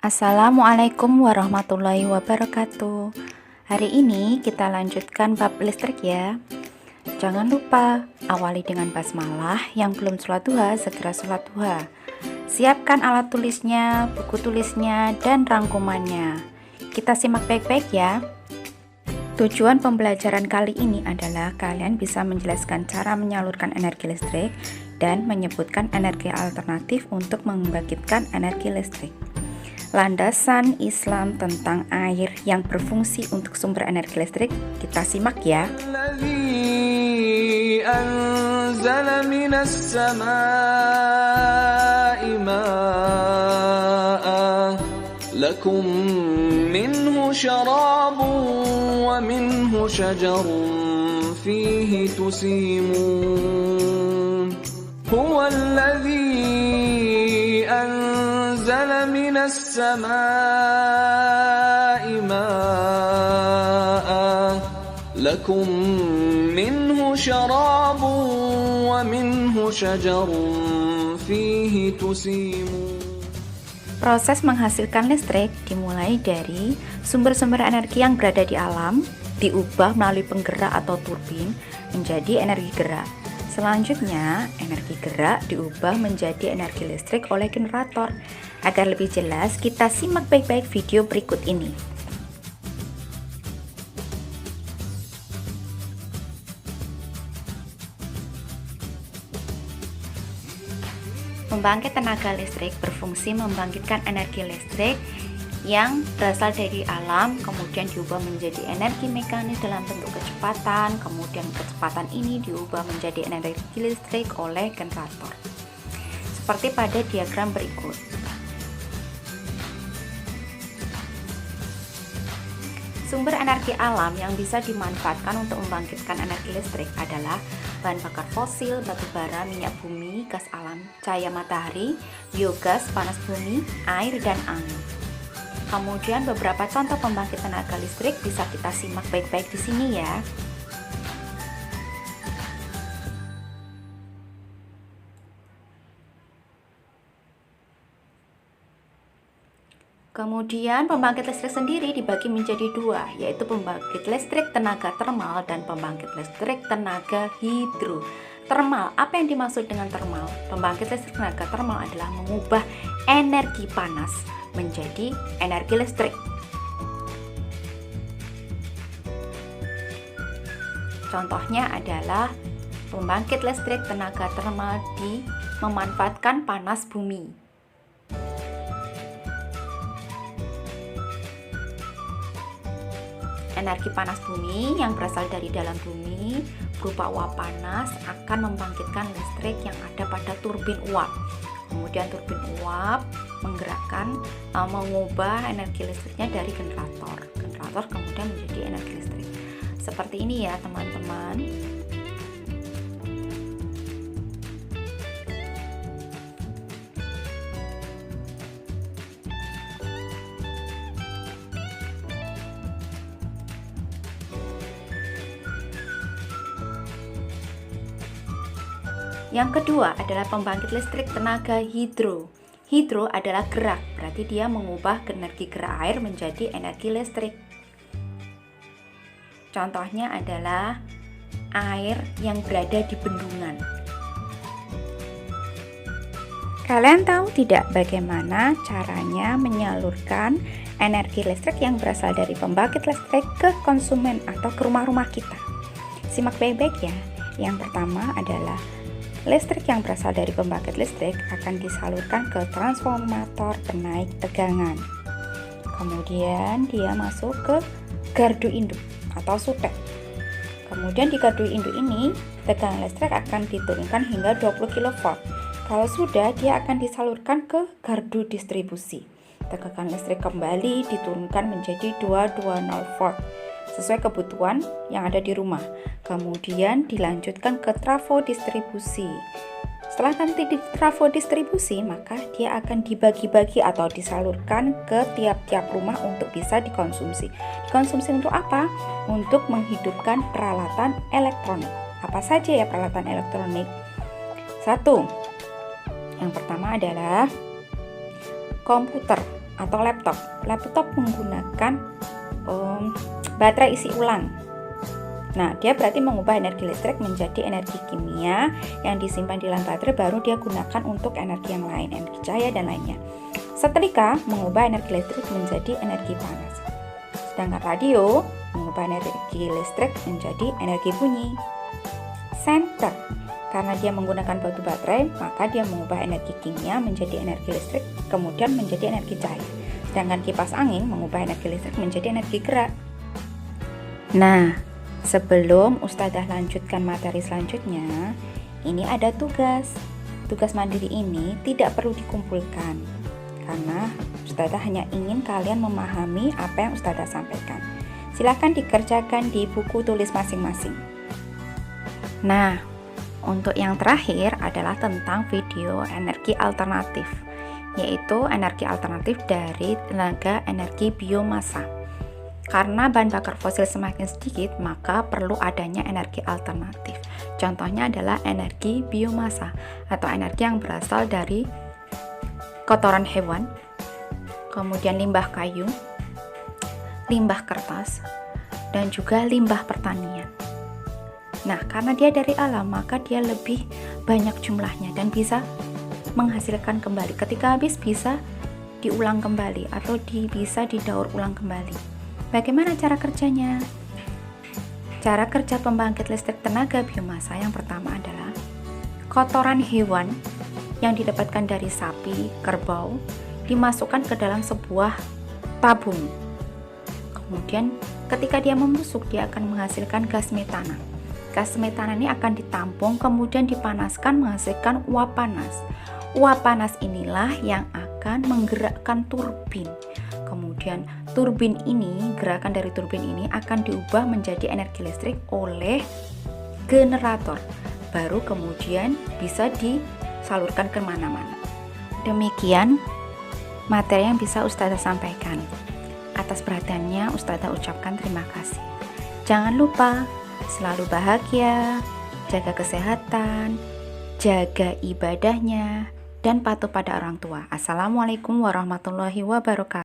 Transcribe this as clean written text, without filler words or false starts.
Assalamualaikum warahmatullahi wabarakatuh. Hari ini kita lanjutkan bab listrik ya. Jangan lupa awali dengan basmalah. Yang belum sholat duha segera sholat duha. Siapkan alat tulisnya, buku tulisnya, dan rangkumannya. Kita simak baik-baik ya. Tujuan pembelajaran kali ini adalah kalian bisa menjelaskan cara menyalurkan energi listrik dan menyebutkan energi alternatif untuk membangkitkan energi listrik. Landasan Islam tentang air yang berfungsi untuk sumber energi listrik, kita simak ya. Anzala minas samaa'i ma'a lakum minhu syarabun wa minhu syajarun fihi tusimun huwa alladhi anzala minas samaa'i ma'a lakum minhu syarabun wa minhu syajarun fihi tusimun. Proses menghasilkan listrik dimulai dari sumber-sumber energi yang berada di alam, diubah melalui penggerak atau turbin menjadi energi gerak. Selanjutnya, energi gerak diubah menjadi energi listrik oleh generator. Agar lebih jelas, kita simak baik-baik video berikut ini. Pembangkit tenaga listrik berfungsi membangkitkan energi listrik yang berasal dari alam, kemudian diubah menjadi energi mekanis dalam bentuk kecepatan, kemudian kecepatan ini diubah menjadi energi listrik oleh generator. Seperti pada diagram berikut. Sumber energi alam yang bisa dimanfaatkan untuk membangkitkan energi listrik adalah bahan bakar fosil, batu bara, minyak bumi, gas alam, cahaya matahari, biogas, panas bumi, air, dan angin. Kemudian beberapa contoh pembangkit tenaga listrik bisa kita simak baik-baik di sini ya. Kemudian pembangkit listrik sendiri dibagi menjadi dua, yaitu pembangkit listrik tenaga termal dan pembangkit listrik tenaga hidro. Termal, apa yang dimaksud dengan termal? Pembangkit listrik tenaga termal adalah mengubah energi panas menjadi energi listrik. Contohnya adalah pembangkit listrik tenaga termal memanfaatkan panas bumi. Energi panas bumi yang berasal dari dalam bumi berupa uap panas akan membangkitkan listrik yang ada pada turbin uap. Kemudian turbin uap mengubah energi listriknya dari generator. Generator kemudian menjadi energi listrik. Seperti ini ya teman-teman. Yang kedua adalah pembangkit listrik tenaga hidro. Hidro adalah gerak, berarti dia mengubah energi gerak air menjadi energi listrik. Contohnya adalah air yang berada di bendungan. Kalian tahu tidak bagaimana caranya menyalurkan energi listrik yang berasal dari pembangkit listrik ke konsumen atau ke rumah-rumah kita? Simak baik-baik ya. Yang pertama adalah listrik yang berasal dari pembangkit listrik akan disalurkan ke transformator penaik tegangan. Kemudian dia masuk ke gardu induk atau sutek. Kemudian di gardu induk ini tegangan listrik akan diturunkan hingga 20 kV. Kalau sudah, dia akan disalurkan ke gardu distribusi. Tegangan listrik kembali diturunkan menjadi 220 volt sesuai kebutuhan yang ada di rumah. Kemudian dilanjutkan ke trafo distribusi. Setelah nanti di trafo distribusi, maka dia akan dibagi-bagi atau disalurkan ke tiap-tiap rumah untuk bisa dikonsumsi. Dikonsumsi untuk apa? Untuk menghidupkan peralatan elektronik. Apa saja ya peralatan elektronik? 1. Yang pertama adalah komputer. atau laptop. Laptop menggunakan baterai isi ulang. Nah, dia berarti mengubah energi listrik menjadi energi kimia yang disimpan di dalam baterai, baru dia gunakan untuk energi yang lain, energi cahaya dan lainnya. Setrika mengubah energi listrik menjadi energi panas. Sedangkan radio mengubah energi listrik menjadi energi bunyi. Senter, karena dia menggunakan batu baterai, maka dia mengubah energi kimia menjadi energi listrik, kemudian menjadi energi cahaya. Sedangkan kipas angin mengubah energi listrik menjadi energi gerak. Nah, sebelum Ustadzah lanjutkan materi selanjutnya, ini ada tugas. Tugas mandiri ini tidak perlu dikumpulkan, karena Ustadzah hanya ingin kalian memahami apa yang Ustadzah sampaikan. Silahkan dikerjakan di buku tulis masing-masing. Nah, untuk yang terakhir adalah tentang video energi alternatif, yaitu energi alternatif dari tenaga energi biomasa. Karena bahan bakar fosil semakin sedikit, maka perlu adanya energi alternatif. Contohnya adalah energi biomasa atau energi yang berasal dari kotoran hewan, kemudian limbah kayu, limbah kertas, dan juga limbah pertanian. Nah, karena dia dari alam, maka dia lebih banyak jumlahnya dan bisa menghasilkan kembali. Ketika habis bisa diulang kembali atau bisa didaur ulang kembali. Bagaimana cara kerjanya? Cara kerja pembangkit listrik tenaga biomasa yang pertama adalah kotoran hewan yang didapatkan dari sapi, kerbau dimasukkan ke dalam sebuah tabung. Kemudian ketika dia membusuk, dia akan menghasilkan gas metana. Gas metana ini akan ditampung, kemudian dipanaskan menghasilkan uap panas. Uap panas inilah yang akan menggerakkan turbin. Kemudian turbin ini, gerakan dari turbin ini akan diubah menjadi energi listrik oleh generator. Baru kemudian bisa disalurkan kemana-mana. Demikian materi yang bisa Ustadzah sampaikan. Atas perhatiannya Ustadzah ucapkan terima kasih. Jangan lupa selalu bahagia, jaga kesehatan, jaga ibadahnya, dan patuh pada orang tua. Assalamualaikum warahmatullahi wabarakatuh.